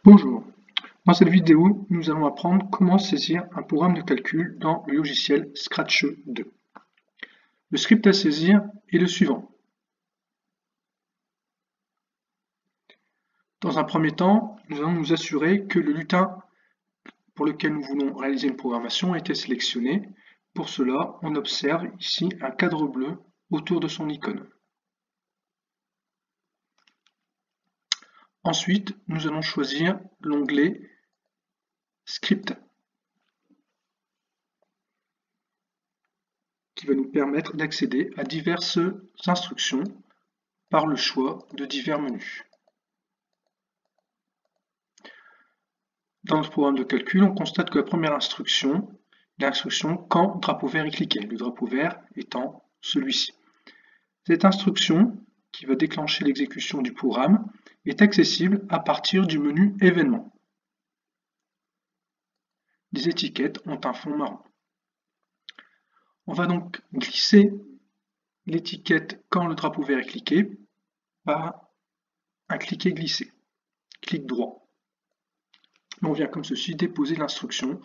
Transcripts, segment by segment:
Bonjour, dans cette vidéo, nous allons apprendre comment saisir un programme de calcul dans le logiciel Scratch 2. Le script à saisir est le suivant. Dans un premier temps, nous allons nous assurer que le lutin pour lequel nous voulons réaliser une programmation a été sélectionné. Pour cela, on observe ici un cadre bleu autour de son icône. Ensuite, nous allons choisir l'onglet Script qui va nous permettre d'accéder à diverses instructions par le choix de divers menus. Dans notre programme de calcul, on constate que la première instruction est l'instruction quand drapeau vert est cliqué, le drapeau vert étant celui-ci. Cette instruction, qui va déclencher l'exécution du programme, est accessible à partir du menu événements. Les étiquettes ont un fond marron. On va donc glisser l'étiquette quand le drapeau vert est cliqué par un cliquer-glisser, clic droit. On vient comme ceci déposer l'instruction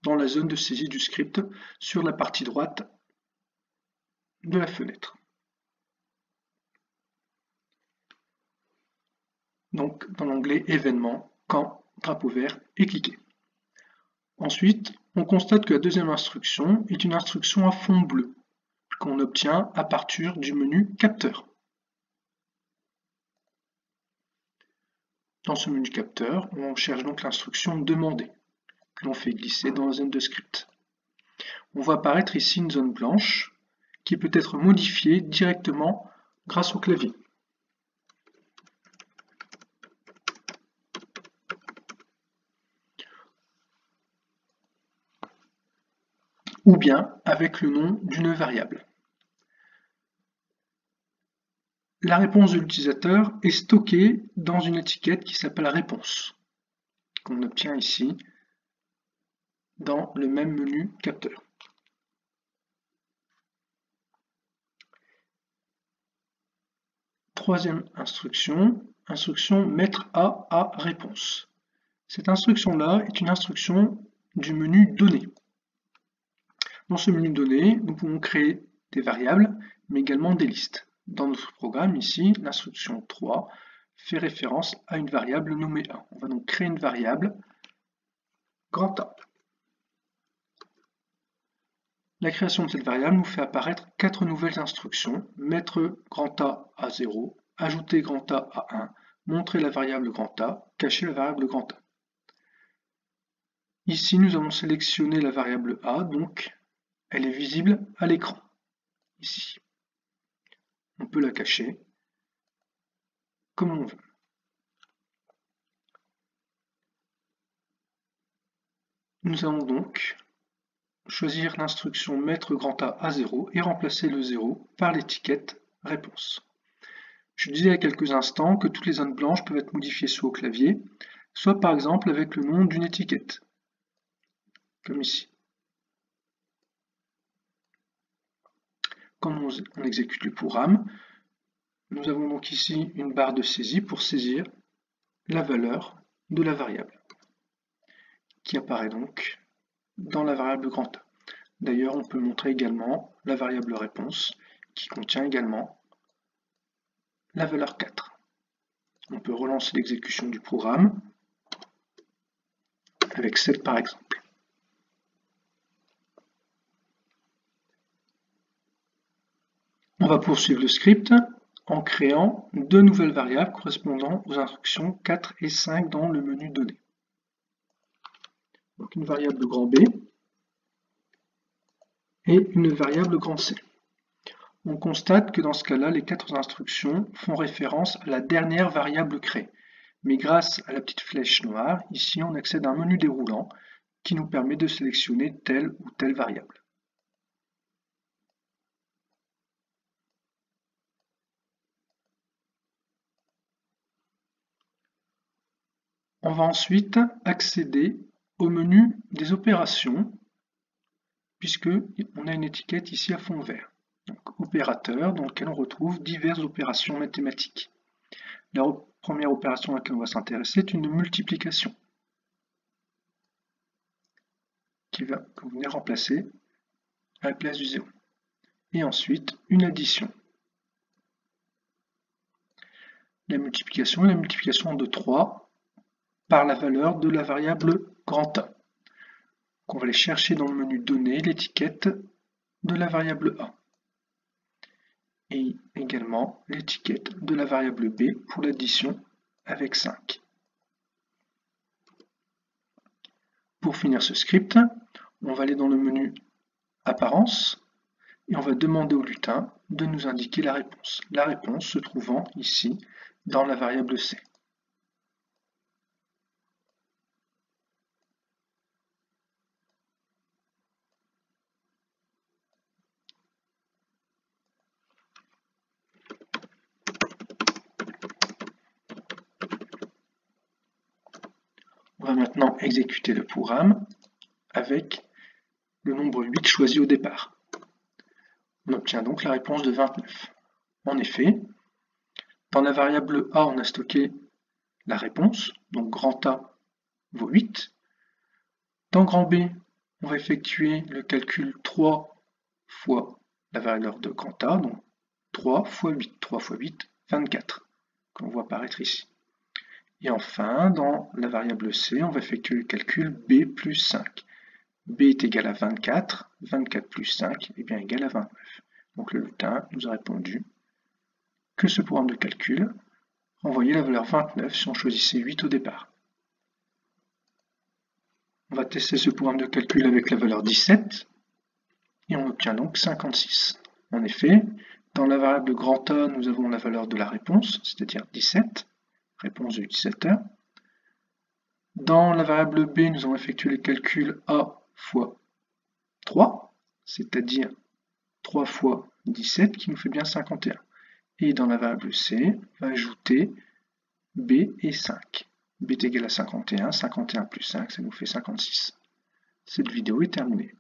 dans la zone de saisie du script sur la partie droite de la fenêtre. Donc dans l'onglet événements quand drapeau vert est cliqué. Ensuite, on constate que la deuxième instruction est une instruction à fond bleu qu'on obtient à partir du menu capteur. Dans ce menu capteur, on cherche donc l'instruction demander que l'on fait glisser dans la zone de script. On voit apparaître ici une zone blanche qui peut être modifiée directement grâce au clavier. Ou bien avec le nom d'une variable. La réponse de l'utilisateur est stockée dans une étiquette qui s'appelle réponse, qu'on obtient ici dans le même menu capteur. Troisième instruction, instruction mettre à réponse. Cette instruction-là est une instruction du menu données. Dans ce menu données, nous pouvons créer des variables, mais également des listes. Dans notre programme, ici, l'instruction 3 fait référence à une variable nommée A. On va donc créer une variable grand A. La création de cette variable nous fait apparaître 4 nouvelles instructions. Mettre grand A à 0, ajouter grand A à 1, montrer la variable grand A, cacher la variable grand A. Ici, nous allons sélectionner la variable A, donc elle est visible à l'écran, ici. On peut la cacher comme on veut. Nous allons donc choisir l'instruction mettre grand A à 0 et remplacer le 0 par l'étiquette réponse. Je disais il y a quelques instants que toutes les zones blanches peuvent être modifiées soit au clavier, soit par exemple avec le nom d'une étiquette, comme ici. Quand on exécute le programme, nous avons donc ici une barre de saisie pour saisir la valeur de la variable, qui apparaît donc dans la variable grand A. D'ailleurs, on peut montrer également la variable réponse, qui contient également la valeur 4. On peut relancer l'exécution du programme, avec 7 par exemple. On va poursuivre le script en créant deux nouvelles variables correspondant aux instructions 4 et 5 dans le menu données. Donc une variable grand B et une variable grand C. On constate que dans ce cas-là, les 4 instructions font référence à la dernière variable créée. Mais grâce à la petite flèche noire, ici on accède à un menu déroulant qui nous permet de sélectionner telle ou telle variable. On va ensuite accéder au menu des opérations, puisqu'on a une étiquette ici à fond vert. Donc, opérateur, dans lequel on retrouve diverses opérations mathématiques. La première opération à laquelle on va s'intéresser est une multiplication que vous venez remplacer à la place du 0. Et ensuite, une addition. La multiplication est la multiplication de 3 par la valeur de la variable grand A. Donc on va aller chercher dans le menu Données l'étiquette de la variable A. Et également l'étiquette de la variable B pour l'addition avec 5. Pour finir ce script, on va aller dans le menu Apparence et on va demander au lutin de nous indiquer la réponse. La réponse se trouvant ici dans la variable C. On va maintenant exécuter le programme avec le nombre 8 choisi au départ. On obtient donc la réponse de 29. En effet, dans la variable A, on a stocké la réponse, donc grand A vaut 8. Dans grand B, on va effectuer le calcul 3 fois la valeur de grand A, donc 3 fois 8. 3 fois 8, 24, qu'on voit apparaître ici. Et enfin, dans la variable C, on va effectuer le calcul B plus 5. B est égal à 24, 24 plus 5 est bien égal à 29. Donc le lutin nous a répondu que ce programme de calcul renvoyait la valeur 29 si on choisissait 8 au départ. On va tester ce programme de calcul avec la valeur 17 et on obtient donc 56. En effet, dans la variable grand A, nous avons la valeur de la réponse, c'est-à-dire 17, réponse de 17 heures. Dans la variable B, nous avons effectué le calcul A fois 3, c'est-à-dire 3 fois 17 qui nous fait bien 51. Et dans la variable C, on va ajouter B et 5. B est égal à 51, 51 plus 5, ça nous fait 56. Cette vidéo est terminée.